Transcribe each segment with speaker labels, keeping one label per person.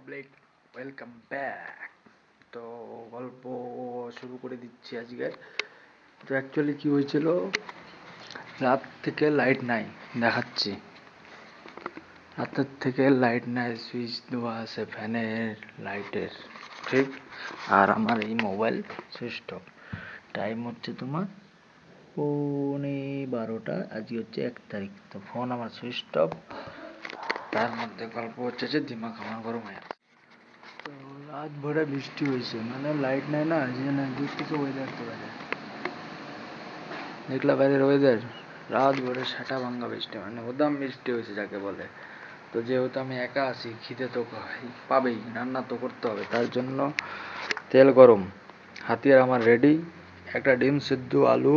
Speaker 1: Public welcome back. তো গল্প শুরু করে দিচ্ছি আজকে। তো অ্যাকচুয়ালি কী হয়েছিল, রাত থেকে লাইট নাই দেখাচ্ছি, রাতের থেকে লাইট নাই, সুইচ দেওয়া আছে ফ্যানের লাইটের, ঠিক। আর আমার এই মোবাইল সুইচ অফ। টাইম হচ্ছে তোমার 12:15, আজকে হচ্ছে 1 তারিখ। তো ফোন আমার সুইচ অফ, তার মধ্যে গল্প হচ্ছে যে দিমাগ আমার গরম হয়ে আছে। তো রাত ভরে বৃষ্টি হয়েছে, মানে লাইট নাই না, যে দূর থেকে ওয়েদার তোলা যায়। দেখলা বাইরের ওয়েদার, রাত ভরে সাটা ভাঙ্গা বৃষ্টি, মানে উদাম বৃষ্টি হয়েছে যাকে বলে। তো যেহেতু আমি একা আছি, খিদে তো পাবেই, রান্না তো করতে হবে, তার জন্য তেল গরম, হাতিয়ার আমার রেডি, একটা ডিম সিদ্ধ, আলু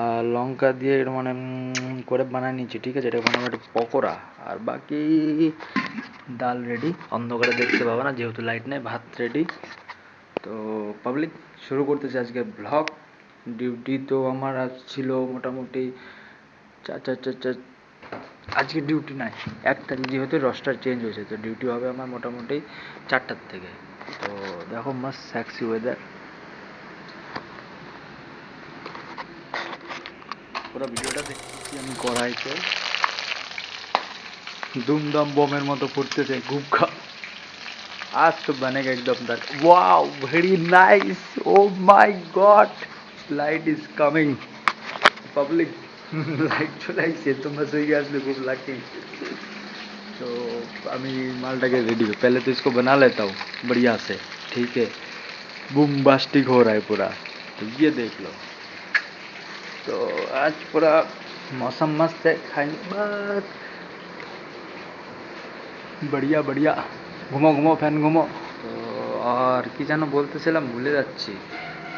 Speaker 1: আর লঙ্কা দিয়ে মানে করে বানিয়ে নিচ্ছি, ঠিক আছে। এটা বানাবো একটা পকোড়া, আর বাকি ডাল রেডি, অন্ধকারে দেখতে পাবো না যেহেতু লাইট নেই। ভাত রেডি। তো পাবলিক শুরু করতেছি আজকে ব্লগ। ডিউটি তো আমার আজ ছিল মোটামুটি আজকে ডিউটি নাই, 1 তারিখ যেহেতু রোস্টার চেঞ্জ হয়েছে, তো ডিউটি হবে আমার মোটামুটি 4টার থেকে। তো দেখো মাস্ট সেক্সি ওয়েদার, পুরো ভিডিওটা দেখতেছি আমি কড়াইতে দুমদাম বোমের মতো ফুটতেছে, গুপখা। आज तो बनेगा एकदम दर। Wow very nice, oh my god, light is coming public. Light চলে আসছে, তোমরা সही আসলে খুব লাকি। तो अभी मालटाके रेडी, पहले तो इसको बना लेता हूँ बढ़िया से, ठीक है। बूमबास्टिक हो रहा है पूरा, तो ये देख लो। तो आज पूरा मौसम मस्त है, खाएंगे बस बढ़िया बढ़िया। ঘুমো ঘুমো ফ্যান ঘুমো। তো আর কি যেন বলতেছিলাম, ভুলে যাচ্ছি,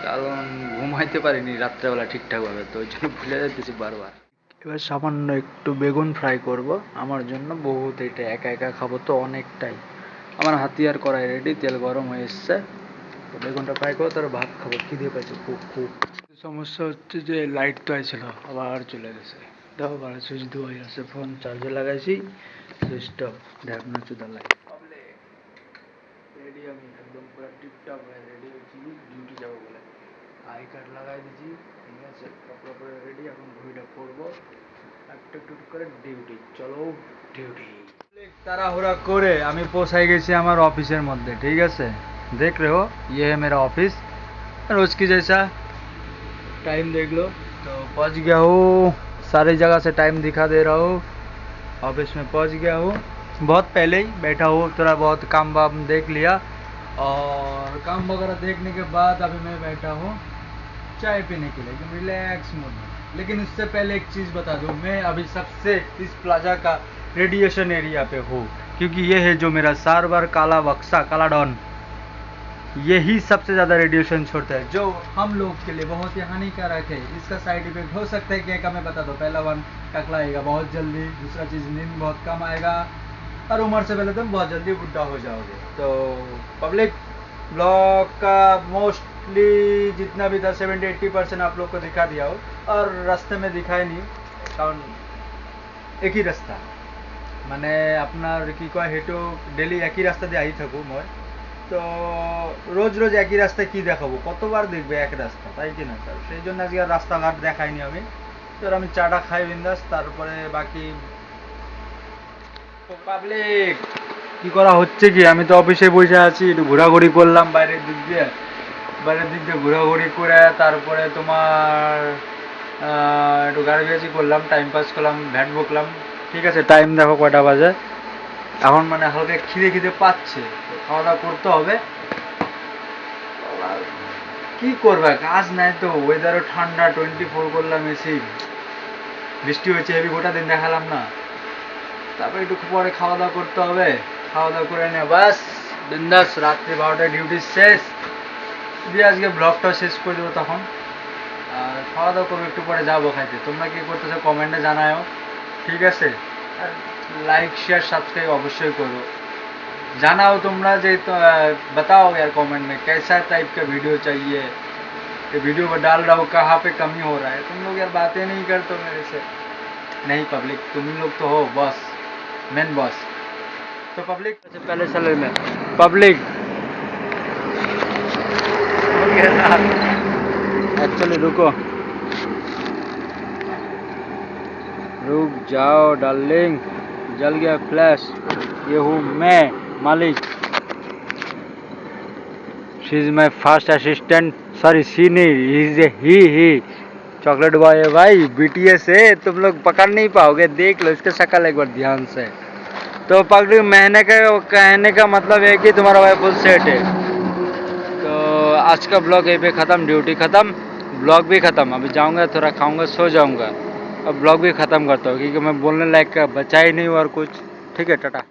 Speaker 1: কারণ ঘুমাইতে পারিনি রাত্রেবেলা ঠিকঠাকভাবে, তো ওই জন্য ভুলে যাচ্ছি বারবার। এবার সামান্য একটু বেগুন ফ্রাই করব আমার জন্য, বহুত, এটা একা একা খাবো তো অনেকটাই। আমার হাতিয়ার কড়াই রেডি, তেল গরম হয়ে এসছে, তো বেগুনটা ফ্রাই করবো, তারপর ভাত খাবো, খিদে পাইছে খুব খুব। সমস্যা হচ্ছে যে লাইট তো আইছিল, আবার চলে গেছে। দেখো বাড়ি সুইচ দেওয়া হয়ে আছে, ফোন চার্জে লাগাইছি, সুইচ অফ, ঢ্যাপনা চুদা লাইট। রেডি আমি একদম পুরো টিপটপ হয়ে রেডি হয়েছি ডিউটি যাবো বলে। আই কার্ড লাগাই দিয়েছি, ঠিক আছে, কাপড় পরে রেডি, এখন ঘড়িটা পরবো, একটু একটু করে ডিউটি, চলো ডিউটি। তাড়াহুড়া করে আমি পৌঁছাই গেছি আমার অফিসের মধ্যে, ঠিক আছে। देख रहे हो ये है मेरा ऑफिस, रोज की जैसा। टाइम देख लो, तो पहुंच गया हूँ, सारी जगह से टाइम दिखा दे रहा हूँ। ऑफिस में पहुंच गया हूँ, बहुत पहले ही बैठा हूँ, थोड़ा बहुत काम वाम देख लिया, और काम वगैरह देखने के बाद अभी मैं बैठा हूँ चाय पीने के लिए, एकदम रिलैक्स मूड में। लेकिन उससे पहले एक चीज़ बता दूँ, मैं अभी सबसे इस प्लाजा का रेडिएशन एरिया पे हूँ, क्योंकि ये है जो मेरा सार्वर काला बक्सा, काला डॉन, यही सबसे ज़्यादा रेडिएशन छोड़ता है, जो हम लोग के लिए बहुत ही हानिकारक है। इसका साइड इफेक्ट हो सकता है क्या, मैं बता दो। पहला वन, टकला आएगा बहुत जल्दी। दूसरा चीज़, नींद बहुत कम आएगा, और उम्र से पहले तुम बहुत जल्दी बुढ़ा हो जाओगे। तो पब्लिक ब्लॉग का मोस्टली जितना भी था 70-80% आप लोग को दिखा दिया हो, और रास्ते में दिखाए नहीं, कारण एक ही रास्ता, মানে আপনার কি কয়, হেঁটো ডেলি একই রাস্তা দিয়ে আই থাকবো মই। তো রোজ রোজ একই রাস্তায় কি দেখাবো, কতবার দেখবে এক রাস্তা, তাই কি না স্যার? সেই জন্য আজকে আর রাস্তাঘাট দেখাইনি আমি। তো আমি চাটা খাই বিন্দাস, তারপরে বাকি। পাবলিক কি করা হচ্ছে কি, আমি তো অফিসে বসে আছি, একটু ঘোরাঘুরি করলাম বাইরের দিক দিয়ে, ঘোরাঘুরি করে তারপরে তোমার একটু গাড়ি করলাম, টাইম পাস করলাম, ভ্যাট বকলাম, ঠিক আছে। টাইম দেখো কয়টা বাজে এখন, মানে হালকা খিদে খিদে পাচ্ছে, খাওয়া দাওয়া করতে হবে। কি করবে, কাজ নাই তো, ওয়েদারও ঠান্ডা, 24 করলাম এসি, বৃষ্টি হয়েছে হেভি, গোটা দিন দেখালাম না। তারপরে একটু পরে খাওয়া দাওয়া করতে হবে, খাওয়া দাওয়া করে নে বাস বিন্দাস, রাত্রি 12টায় ডিউটি শেষ দিয়ে আজকে ব্লগটা শেষ করে দেবো তখন। আর খাওয়া দাওয়া করবো, একটু পরে যাবো খাইতে। তোমরা কি করতেছো কমেন্টে জানাও, ঠিক আছে। আর लाइक शेयर सब्सक्राइब अवश्य करो, जानाओ तुमरा जे, तो बताओ यार कमेंट में कैसा टाइप का वीडियो चाहिए, ये वीडियो में डाल रहा हूँ, कहाँ पे कमी हो रहा है। तुम लोग यार बातें नहीं करते मेरे से। नहीं पब्लिक, तुम लोग तो हो बॉस, मेन बॉस। तो पब्लिक पहले चले में पब्लिक एक्चुअली रुको, रुक जाओ डार्लिंग, जल गया फ्लैश। ये हूँ मैं मालिक, she is my first assistant, sorry she नहीं, इज ही चॉकलेट बॉय है भाई, बीटीएस है, तुम लोग पकड़ नहीं पाओगे, देख लो इसका शक्ल एक बार ध्यान से। तो पकड़ महीने का कहने का मतलब है कि तुम्हारा भाई फुल सेट है। तो आज का ब्लॉग यहीं पे ख़त्म, ड्यूटी ख़त्म, ब्लॉग भी ख़त्म। अभी जाऊंगा थोड़ा खाऊंगा सो जाऊंगा, अब ब्लॉग भी ख़त्म करता हूँ क्योंकि मैं बोलने लायक का बचा ही नहीं हुआ और कुछ। ठीक है, टाटा।